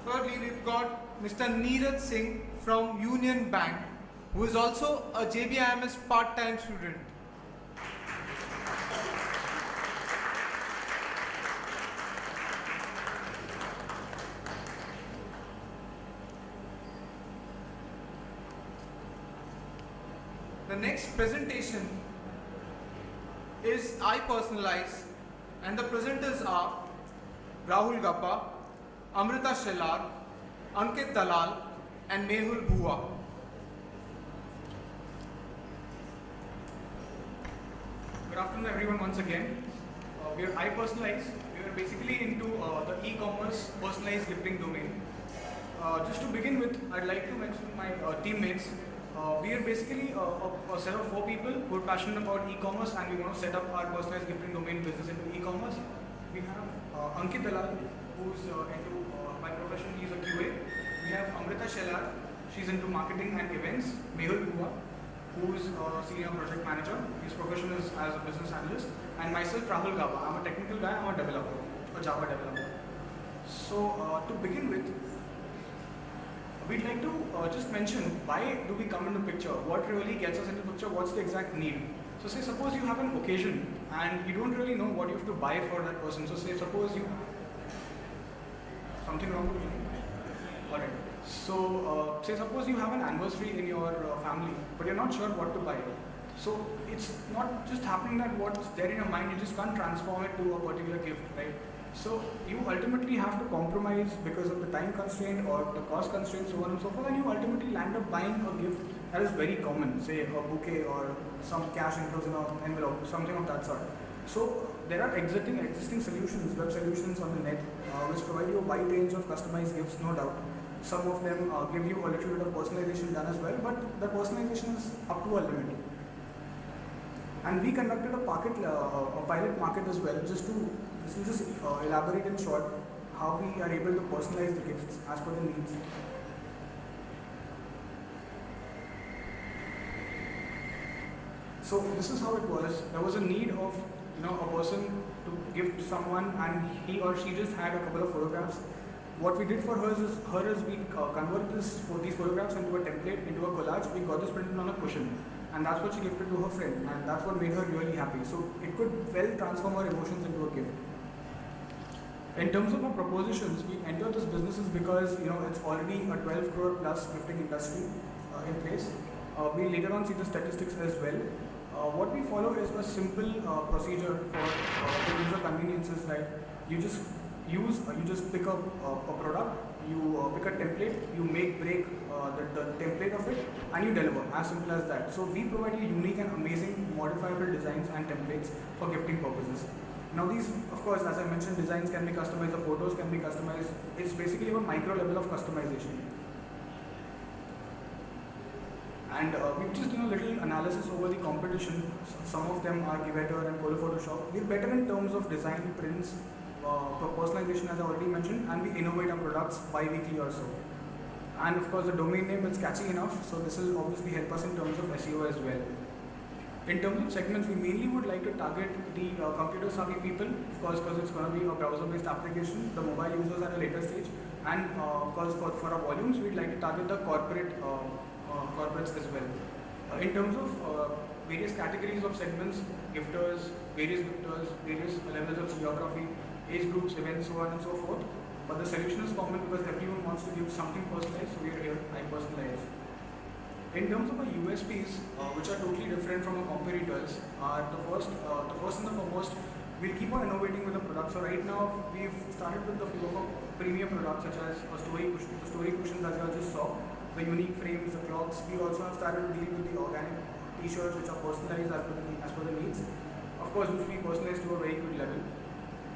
Thirdly, we've got Mr. Neeraj Singh from Union Bank, who is also a JBIMS part-time student. The next presentation is iPersonalize, and the presenters are Rahul Gappa, Amrita Shelar, Ankit Dalal, and Mehul Bhua. Good afternoon, everyone. Once again, we are iPersonalize. We are basically into the e-commerce personalized gifting domain. Just to begin with, I'd like to mention my teammates. We are basically a set of 4 people who are passionate about e-commerce, and we want to set up our personalized gifting domain business into e-commerce. We have Ankit Dalal, who's into by profession he's a QA. We have Amrita Shelar, she's into marketing and events. Mehul Bhua, who's a senior project manager. His profession is as a business analyst. And myself, Rahul Gappa. I'm a technical guy, I'm a developer, a Java developer. So to begin with, we'd like to just mention why do we come into picture, what really gets us into picture, what's the exact need. So say suppose you have an occasion and you don't really know what you have to buy for that person. So say suppose you, something wrong with me? Alright. So say suppose you have an anniversary in your family, but you're not sure what to buy. So it's not just happening that what's there in your mind, you just can't transform it to a particular gift, right? So you ultimately have to compromise because of the time constraint or the cost constraint, so on and so forth, and you ultimately land up buying a gift that is very common, say a bouquet or some cash enclosed in an envelope, something of that sort. So there are existing solutions, web solutions on the net, which provide you a wide range of customized gifts, no doubt. Some of them give you a little bit of personalization done as well, but the personalization is up to a limit. And we conducted a pilot market as well, just to elaborate in short how we are able to personalize the gifts as per the needs. So this is how it was. There was a need of a person to gift someone, and he or she just had a couple of photographs. What we did for her is we converted these photographs into a template, into a collage. We got this printed on a cushion, and that's what she gifted to her friend, and that's what made her really happy. So it could well transform her emotions into a gift. In terms of our propositions, we entered this businesses because it's already a 12 crore plus gifting industry in place. We later on see the statistics as well. What we follow is a simple procedure for the user conveniences. Right, you just pick up a product, you pick a template, you break the template of it, and you deliver. As simple as that. So we provide you unique and amazing modifiable designs and templates for gifting purposes. Now these, of course, as I mentioned, designs can be customized, the photos can be customized. It's basically a micro level of customization. And we've just done a little analysis over the competition. Some of them are Givetor and Colo Photoshop. We're better in terms of design, prints, personalization, as I already mentioned, and we innovate our products bi-weekly or so. And of course, the domain name is catchy enough, so this will obviously help us in terms of SEO as well. In terms of segments, we mainly would like to target the computer savvy people, of course, because it's going to be a browser-based application, the mobile users at a later stage, and of course, for our volumes, we'd like to target the corporates as well. In terms of various categories of segments, gifters, various levels of geography, age groups, events, so on and so forth. But the solution is common because everyone wants to give something personalized, so we are here, iPersonalize. In terms of our USPs, which are totally different from our competitors, are the first and the foremost, we'll keep on innovating with the products. So right now, we've started with a few of our premium products, such as the story cushions, as you all just saw, the unique frames, the clocks. We also have started dealing with the organic t-shirts, which are personalized as per the needs. Of course, which we personalize to a very good level.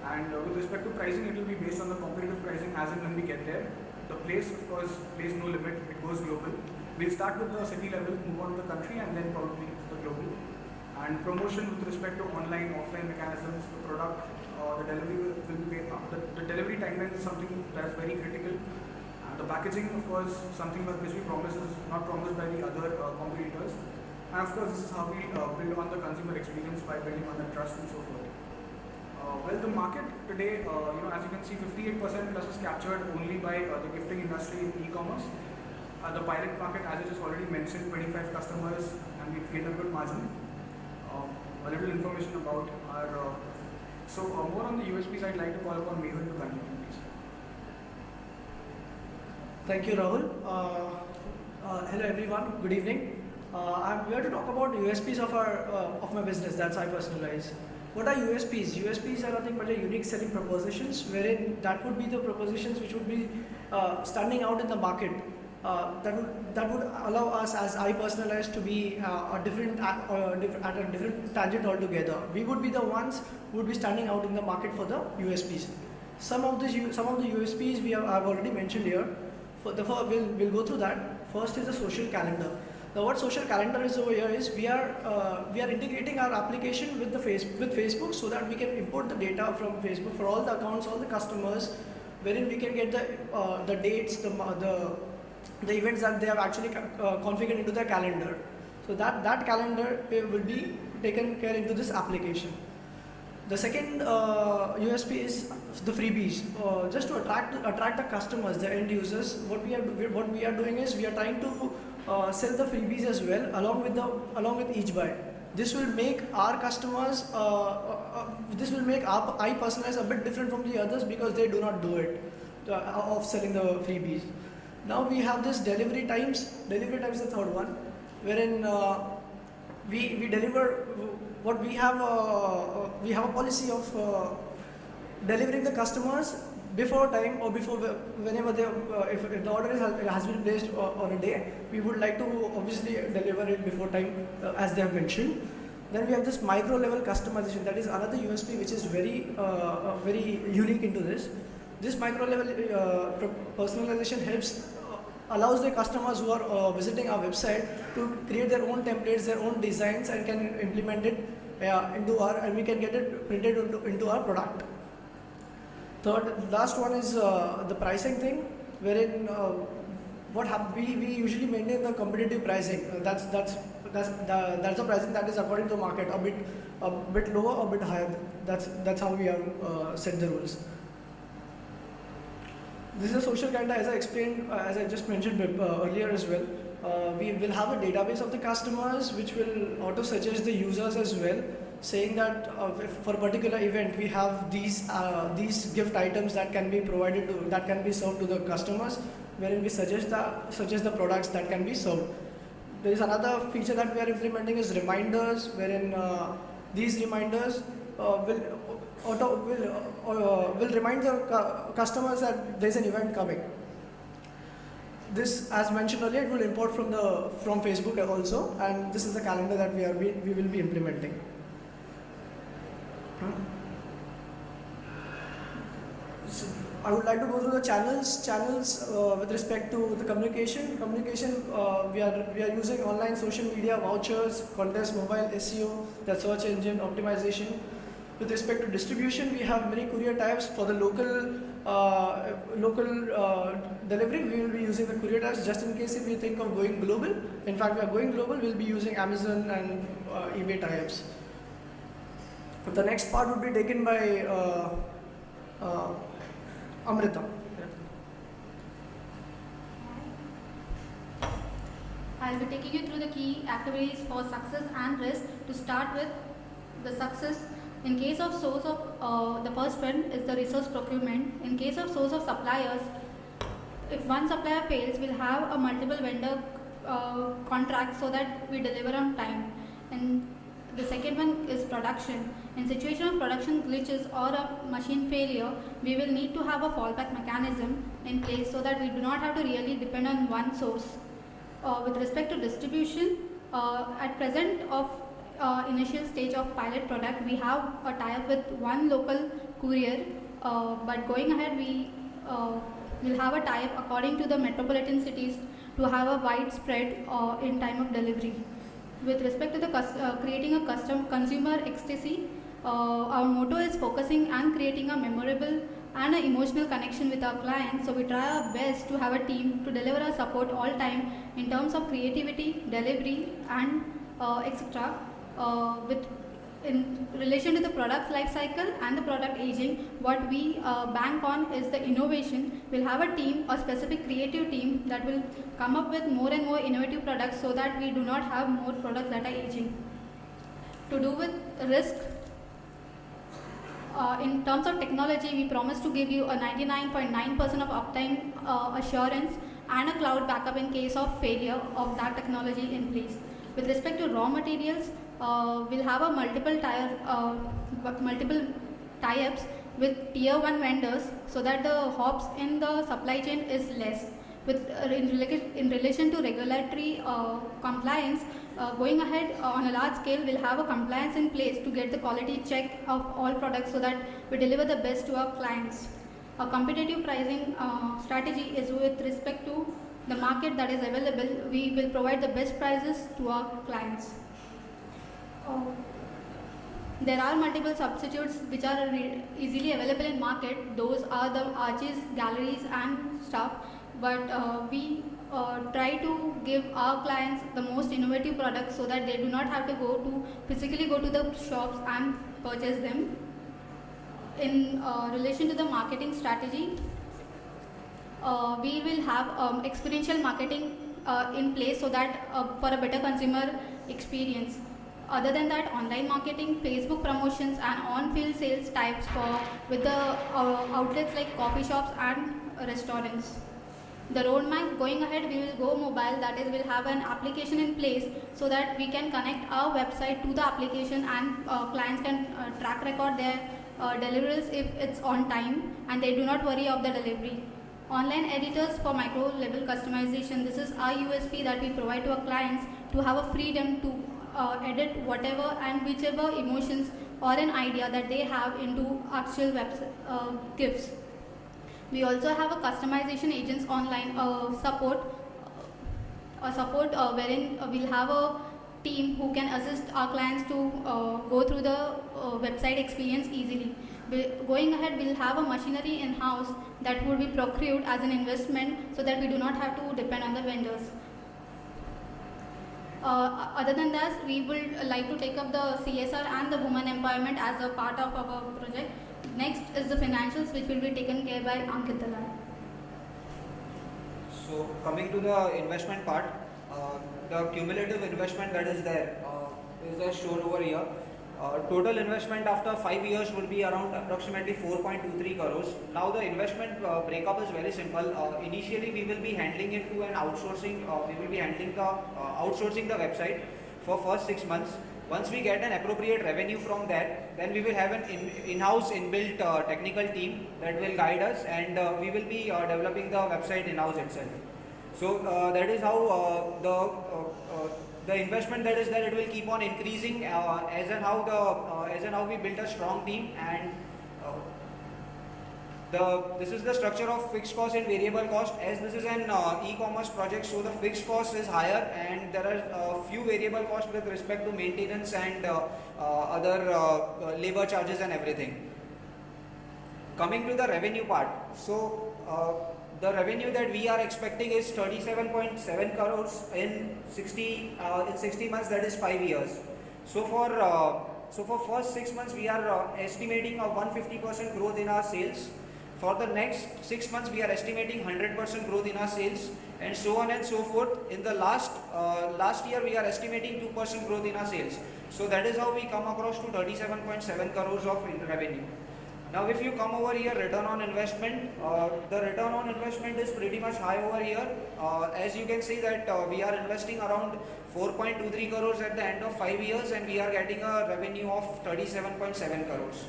And with respect to pricing, it will be based on the competitive pricing as and when we get there. The place, of course, plays no limit, it goes global. We'll start with the city level, move on to the country, and then probably the global. And promotion with respect to online, offline mechanisms, the product, the delivery will be the delivery timeline is something that's very critical. The packaging, of course, something which we promise is not promised by the other competitors. And of course, this is how we build on the consumer experience by building on the trust and so forth. Well, the market today, as you can see, 58% plus is captured only by the gifting industry in e-commerce. The pilot market, as I just already mentioned, 25 customers, and we've gained a good margin. A little information about our. More on the USPs, I'd like to call upon Mehul to continue, please. Thank you, Rahul. Hello, everyone. Good evening. I'm here to talk about USPs of my business. That's I personalize. What are USPs? USPs are nothing but a unique selling propositions, wherein that would be the propositions which would be standing out in the market. That would allow us as I personalized to be at a different tangent altogether. We would be the ones who would be standing out in the market for the USPs. Some of the USPs I've already mentioned here. We'll go through that. First is the social calendar. Now, what social calendar is over here is we are integrating our application with Facebook so that we can import the data from Facebook for all the accounts, all the customers, wherein we can get the dates, the events that they have actually configured into their calendar. So that calendar will be taken care into this application. The second USP is the freebies. Just to attract the customers, the end users, what we are doing is we are trying to sell the freebies as well along with each buy. This will make our customers, I personalize a bit different from the others because they do not do it of selling the freebies. Now we have this delivery times. Delivery times is the third one, wherein we deliver. What we have a policy of delivering the customers before time or before whenever if the order has been placed on a day, we would like to obviously deliver it before time as they have mentioned. Then we have this micro level customization. That is another USP which is very unique into this. This micro level personalization allows the customers who are visiting our website to create their own templates, their own designs, and can implement it and we can get it printed into our product. Last one is the pricing thing, wherein we usually maintain the competitive pricing. That's the pricing that is according to market, a bit lower or a bit higher. That's how we have set the rules. This is a social calendar, as I explained, as I just mentioned earlier as well. We will have a database of the customers which will auto suggest the users as well, saying that for a particular event we have these gift items that can be served to the customers, wherein we suggest the products that can be served. There is another feature that we are implementing is reminders, wherein these reminders will remind the customers that there is an event coming. This, as mentioned earlier, it will import from Facebook also, and this is the calendar that we will be implementing. So I would like to go through the channels with respect to the communication. We are using online social media, vouchers, contest, mobile, SEO, the search engine optimization. With respect to distribution, we have many courier types for the local delivery. We will be using the courier types just in case if we think of going global. In fact, we are going global. We'll be using Amazon and eBay types. The next part would be taken by Amrita. I'll be taking you through the key activities for success and risk. To start with, the success. In case of source of the first one is the resource procurement. In case of source of suppliers, if one supplier fails, we'll have a multiple vendor contract so that we deliver on time. And the second one is production. In situation of production glitches or a machine failure, we will need to have a fallback mechanism in place so that we do not have to really depend on one source. With respect to distribution, at present of initial stage of pilot product, we have a tie-up with one local courier, but going ahead we will have a tie-up according to the metropolitan cities to have a widespread in time of delivery. With respect to the creating a custom consumer ecstasy, our motto is focusing and creating a memorable and an emotional connection with our clients. So we try our best to have a team to deliver our support all time in terms of creativity, delivery, and etc. With in relation to the product life cycle and the product aging, what we bank on is the innovation. We'll have a team, a specific creative team that will come up with more and more innovative products so that we do not have more products that are aging. To do with risk, in terms of technology, we promise to give you a 99.9% of uptime assurance and a cloud backup in case of failure of that technology in place. With respect to raw materials, we'll have a multiple tie-ups with tier 1 vendors so that the hops in the supply chain is less. With in relation to regulatory compliance, going ahead on a large scale, we'll have a compliance in place to get the quality check of all products so that we deliver the best to our clients. A competitive pricing strategy is with respect to the market that is available. We will provide the best prices to our clients. There are multiple substitutes which are easily available in market. Those are the arches, galleries and stuff. But we try to give our clients the most innovative products so that they do not have to physically go to the shops and purchase them. In relation to the marketing strategy, we will have experiential marketing in place so that for a better consumer experience. Other than that, online marketing, Facebook promotions and on-field sales types with the outlets like coffee shops and restaurants. The roadmap going ahead, we will go mobile, that is, we'll have an application in place so that we can connect our website to the application and clients can track record their deliverables if it's on time and they do not worry of the delivery. Online editors for micro level customization, this is our USP that we provide to our clients to have a freedom to edit whatever and whichever emotions or an idea that they have into actual GIFs. We also have a customization agents online support wherein we'll have a team who can assist our clients to go through the website experience easily. Going ahead, we'll have a machinery in-house that would be procured as an investment so that we do not have to depend on the vendors. Other than that, we would like to take up the CSR and the women empowerment as a part of our project. Next is the financials, which will be taken care by Ankit Dalal. So coming to the investment part, the cumulative investment that is there is as shown over here. Total investment after 5 years will be around approximately 4.23 crores. Now the investment breakup is very simple. Initially we will be handling it to an outsourcing. We will be handling the outsourcing the website for first 6 months. Once we get an appropriate revenue from that, then we will have an in-house inbuilt technical team that will guide us, and we will be developing the website in-house itself. So that is how the investment that is there, it will keep on increasing as and how we build a strong team, and this is the structure of fixed cost and variable cost. As this is an e-commerce project, so the fixed cost is higher and there are a few variable costs with respect to maintenance and other labor charges and everything. Coming to the revenue part, so the revenue that we are expecting is 37.7 crores in 60 months, that is 5 years. So for first 6 months we are estimating a 150% growth in our sales. For the next 6 months we are estimating 100% growth in our sales, and so on and so forth. In the last year we are estimating 2% growth in our sales. So that is how we come across to 37.7 crores of revenue. Now if you come over here, return on investment, the return on investment is pretty much high over here. As you can see that we are investing around 4.23 crores at the end of 5 years, and we are getting a revenue of 37.7 crores.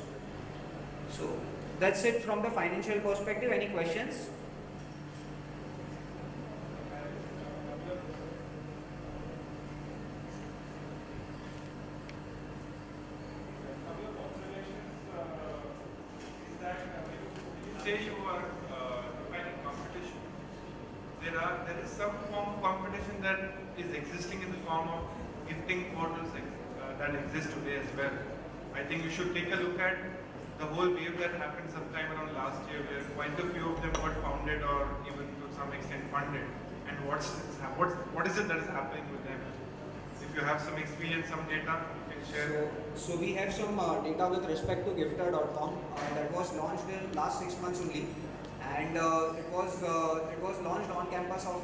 So that's it from the financial perspective. Any questions? Say you are defining competition. There is some form of competition that is existing in the form of gifting portals that exist today as well. I think you should take a look at the whole wave that happened sometime around last year, where quite a few of them got founded or even to some extent funded. And what is it that is happening with them? If you have some experience, some data, you can share? So we have some data with respect to Gifter.com that was launched in last 6 months only, and it was launched on campus of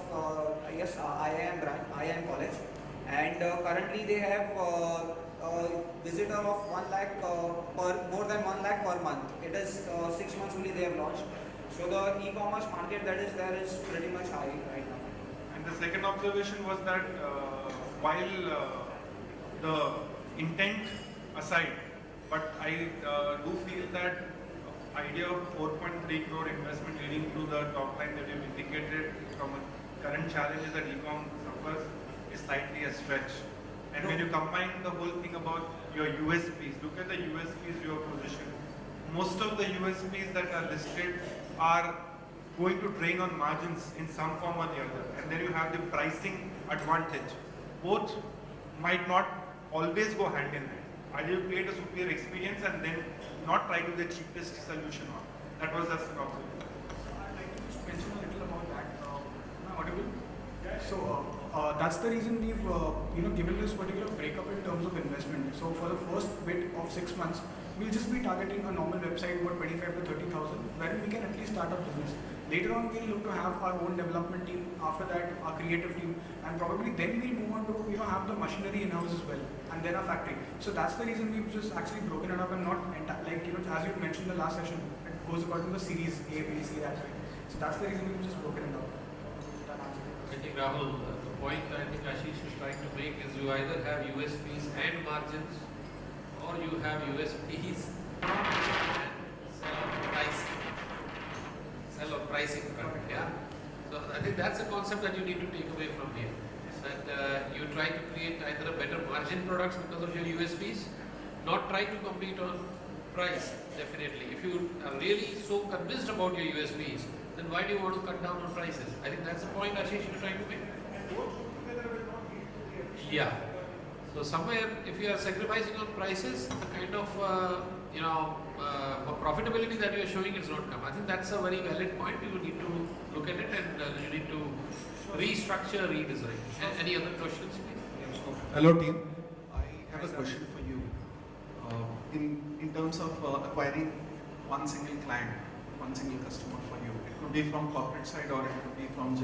IIM branch, IIM college, and currently they have visitor of 1 lakh more than 1 lakh per month. It is 6 months only they have launched. So the e-commerce market that is there is pretty much high right now. And the second observation was that while the intent aside, but I do feel that idea of 4.3 crore investment leading to the top line that you've indicated from a current challenges that e-com suffers is slightly a stretch. And when you combine the whole thing about your USPs, look at the USPs you have positioned. Most of the USPs that are listed are going to drain on margins in some form or the other. And then you have the pricing advantage. Both might not always go hand in hand. Either you create a superior experience and then not try to the cheapest solution on. That was just an observation. I'd like to just mention a little about that. Am I audible? So that's the reason we've given this particular breakup in terms of investment. So for the first bit of 6 months, we'll just be targeting a normal website about 25 to 30,000, wherein we can at least start a business. Later on, we'll look to have our own development team. After that, our creative team, and probably then we'll move on to have the machinery in-house as well, and then our factory. So that's the reason we've just actually broken it up and not as you mentioned in the last session, it goes according to the series A, B, C, that's right. So that's the reason we've just broken it up. That answers your I question. think Rahul, the point I think Ashish is trying to make is you either have USPs and margins, or you have USPs and sell on pricing front. Yeah. So I think that's a concept that you need to take away from here. That you try to create either a better margin products because of your USPs, not try to compete on price. Definitely, if you are really so convinced about your USPs, then why do you want to cut down on prices? I think that's the point Ashish is trying to make. Yeah. So somewhere, if you are sacrificing on prices, the kind of profitability that you are showing is not come. I think that's a very valid point. You need to look at it and you need to restructure, redesign. Any other questions, please? Hello team, I have a question for you. In terms of acquiring one single client, one single customer for you, it could be from corporate side or it could be from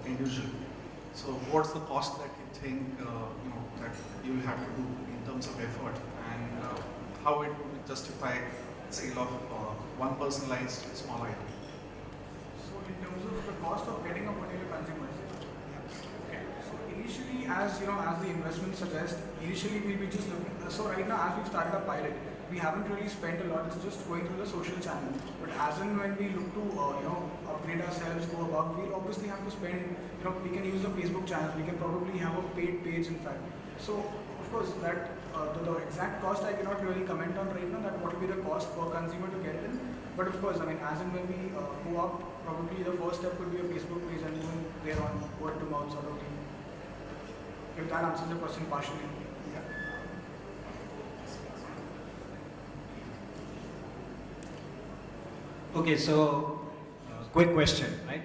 individual. So what's the cost that you think that you will have to do in terms of effort, and how it would justify sale of one personalized small item? So in terms of the cost of getting a particular consumer, okay. So initially, as the investment suggests, initially we'll be just looking. So right now, as we've started a pilot, we haven't really spent a lot. It's just going through the social channel. But as and when we look to upgrade ourselves, go above, we'll obviously have to spend. We can use the Facebook channels. We can probably have a paid page, in fact. So of course, that the exact cost I cannot really comment on right now. That what will be the cost per consumer to get in. But of course, as and when we go up, probably the first step could be a Facebook page, and moving there on word to mouth sort of thing. If that answers the question partially. Okay, so quick question, right?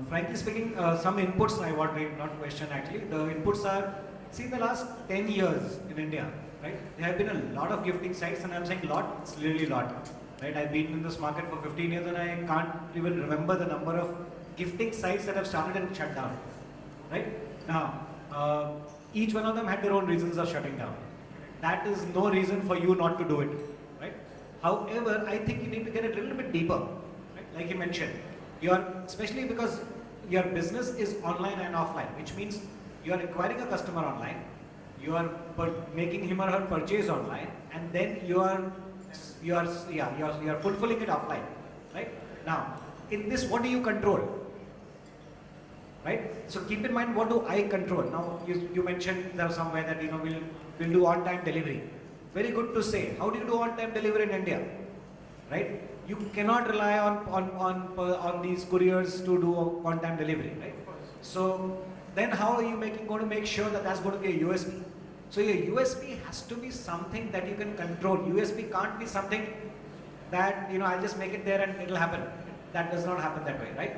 Frankly speaking, some inputs I want to not question actually. The inputs are, see, the last 10 years in India, right? There have been a lot of gifting sites, and I'm saying lot, it's literally lot, right? I've been in this market for 15 years and I can't even remember the number of gifting sites that have started and shut down, right? Now, each one of them had their own reasons of shutting down. That is no reason for you not to do it, right? However, I think you need to get a little bit deeper, right? Like you mentioned, especially because your business is online and offline, which means you are acquiring a customer online, you are making him or her purchase online, and then you are fulfilling it offline, right? Now, in this, what do you control? Right? So keep in mind, what do I control? Now, you mentioned there somewhere that we'll do on-time delivery. Very good to say. How do you do on-time delivery in India? Right? You cannot rely on these couriers to do on-time delivery, right? So then how are you going to make sure that that's going to be a USP? So your USP has to be something that you can control. USP can't be something that I'll just make it there and it'll happen. That does not happen that way, right?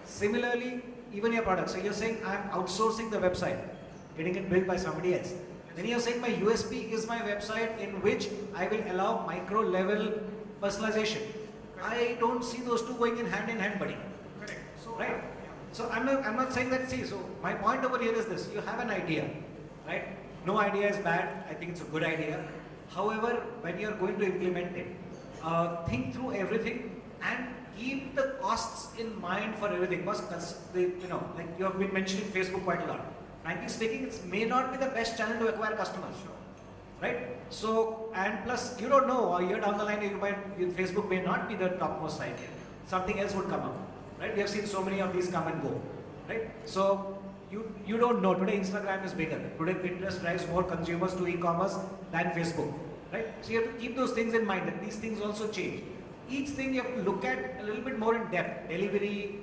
Similarly, even your product. So you're saying I'm outsourcing the website, getting it built by somebody else. Then you're saying my USP is my website in which I will allow micro level personalization. I don't see those two going in hand, buddy. Correct. So, Right? yeah. So I'm not saying that, see, so my point over here is this, you have an idea, right? No idea is bad, I think it's a good idea. However, when you're going to implement it, think through everything and keep the costs in mind for everything. Because, like you have been mentioning Facebook quite a lot. Frankly speaking, it may not be the best channel to acquire customers, right? So, and plus, you don't know, a year down the line, Facebook may not be the topmost site yet. Something else would come up, right? We have seen so many of these come and go, right? So, you don't know. Today, Instagram is bigger. Today, Pinterest drives more consumers to e-commerce than Facebook, right? So, you have to keep those things in mind that these things also change. Each thing you have to look at a little bit more in depth. Delivery,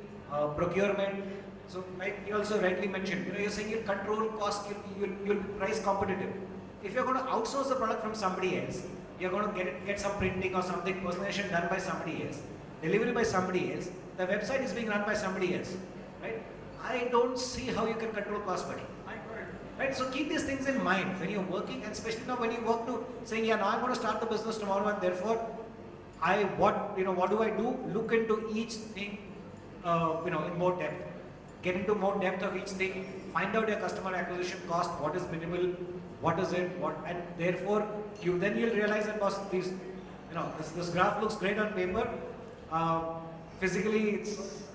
procurement. So, like you also rightly mentioned, you're saying you'll control cost, you'll be price competitive. If you're going to outsource the product from somebody else, you're going to get some printing or something, personalization done by somebody else, delivery by somebody else, the website is being run by somebody else, right? I don't see how you can control cost, buddy. I got it. Right? So keep these things in mind when you're working, and especially now when you work to saying, yeah, now I'm going to start the business tomorrow, and therefore, what do I do? Look into each thing, in more depth. Get into more depth of each thing. Find out your customer acquisition cost. What is minimal? What is it? And therefore, you'll realize that this graph looks great on paper. Physically,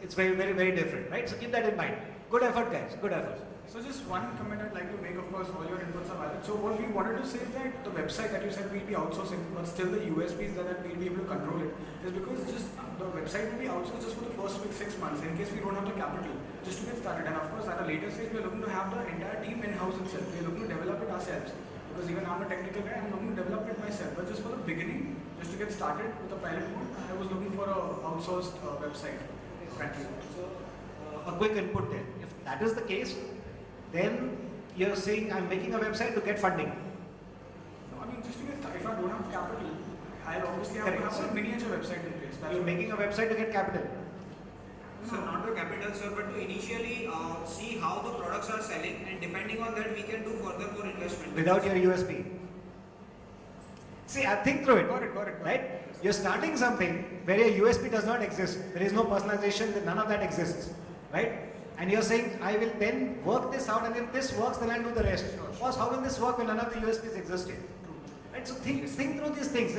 it's very, very, very different, right? So keep that in mind. Good effort, guys. Good effort. So just one comment I'd like to make, of course, all your inputs are valid. So what we wanted to say is that the website that you said we'll be outsourcing, but still the USPs that we'll be able to control it, is because just the website will be outsourced just for the first 6 months in case we don't have the capital just to get started. And of course, at a later stage, we're looking to have the entire team in-house itself. We're looking to develop it ourselves. Because even I'm a technical guy, I'm looking to develop it myself. But just for the beginning, just to get started with the pilot mode, I was looking for an outsourced website. Frankly. A quick input there. If that is the case, then you're saying I'm making a website to get funding. No, I mean, just to get started, if I don't have capital, I'll obviously have to have a miniature website in place. You're making a website to get capital. So not the capital, sir, but to initially see how the products are selling, and depending on that, we can do further more investment. Without your USP. See, I think through it. Got it. Right? You're starting something where your USP does not exist. There is no personalization, none of that exists. Right? And you're saying, I will then work this out, and if this works, then I'll do the rest. Of course, how will this work when none of the USPs exist here? Right? So think through these things.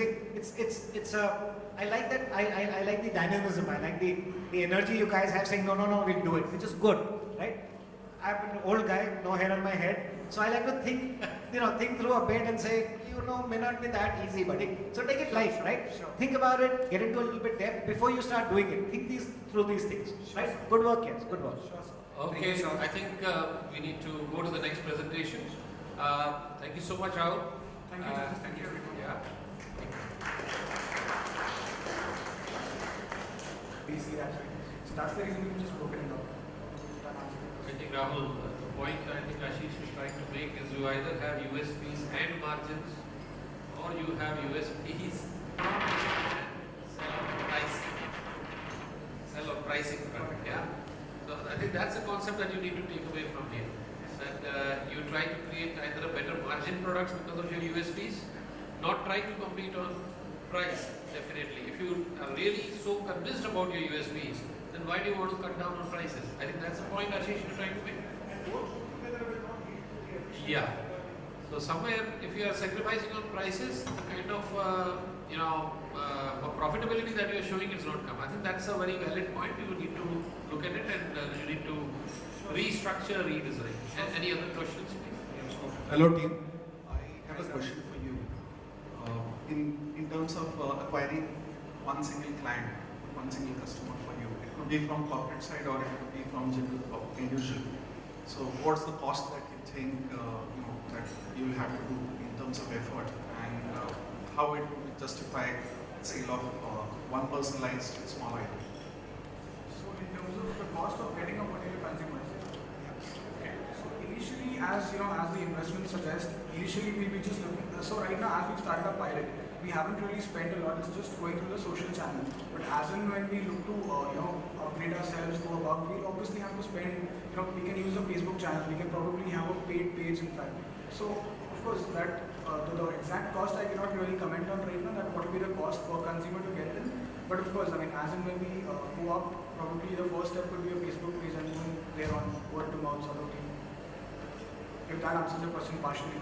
I like that. I like the dynamism. I like the energy you guys have saying, no, we'll do it, which is good, right? I'm an old guy, no hair on my head, so I like to think through a bit and say, may not be that easy, buddy. So take it light, right? Sure. Think about it, get into a little bit depth before you start doing it. Think through these things, right? Good work, yes. Good work. Okay, so I think we need to go to the next presentation. Thank you so much, Rahul. Thank you, Justice. Thank you, everyone. Yeah. Basically, that's right. So that's the reason we just broken it up. I think Rahul, the point I think Ashish is trying to make is you either have USPs and margins, or you have USPs and sell on pricing front. Yeah. So I think that's a concept that you need to take away from here. That you try to create either a better margin products because of your USPs, not try to compete on price. Definitely, if you are really so convinced about your USPs, then why do you want to cut down on prices? I think that's the point Ashish is trying to make. Yeah. So somewhere, if you are sacrificing on prices, the kind of profitability that you are showing is not come. I think that's a very valid point. You need to look at it, and you need to restructure, redesign. Any other questions, please? Hello team, I have a question for you. In terms of acquiring one single client, one single customer for you, it could be from corporate side or it could be from individual. So what's the cost that you think that you will have to do in terms of effort, and how it will justify sale of one personalized small item? So in terms of the cost of getting a particular consumer, okay. So initially, as the investment suggests, initially we'll be just looking. So right now, as we've started our pilot, we haven't really spent a lot. It's just going through the social channel. But as and when we look to upgrade ourselves, go above, we'll obviously have to spend. We can use the Facebook channels. We can probably have a paid page, in fact. So of course, that the exact cost I cannot really comment on right now, that what will be the cost per consumer to get in. But of course, I mean, as and when we go up, probably the first step could be a Facebook page and even there on word to mouth sort of thing. If that answers your question partially.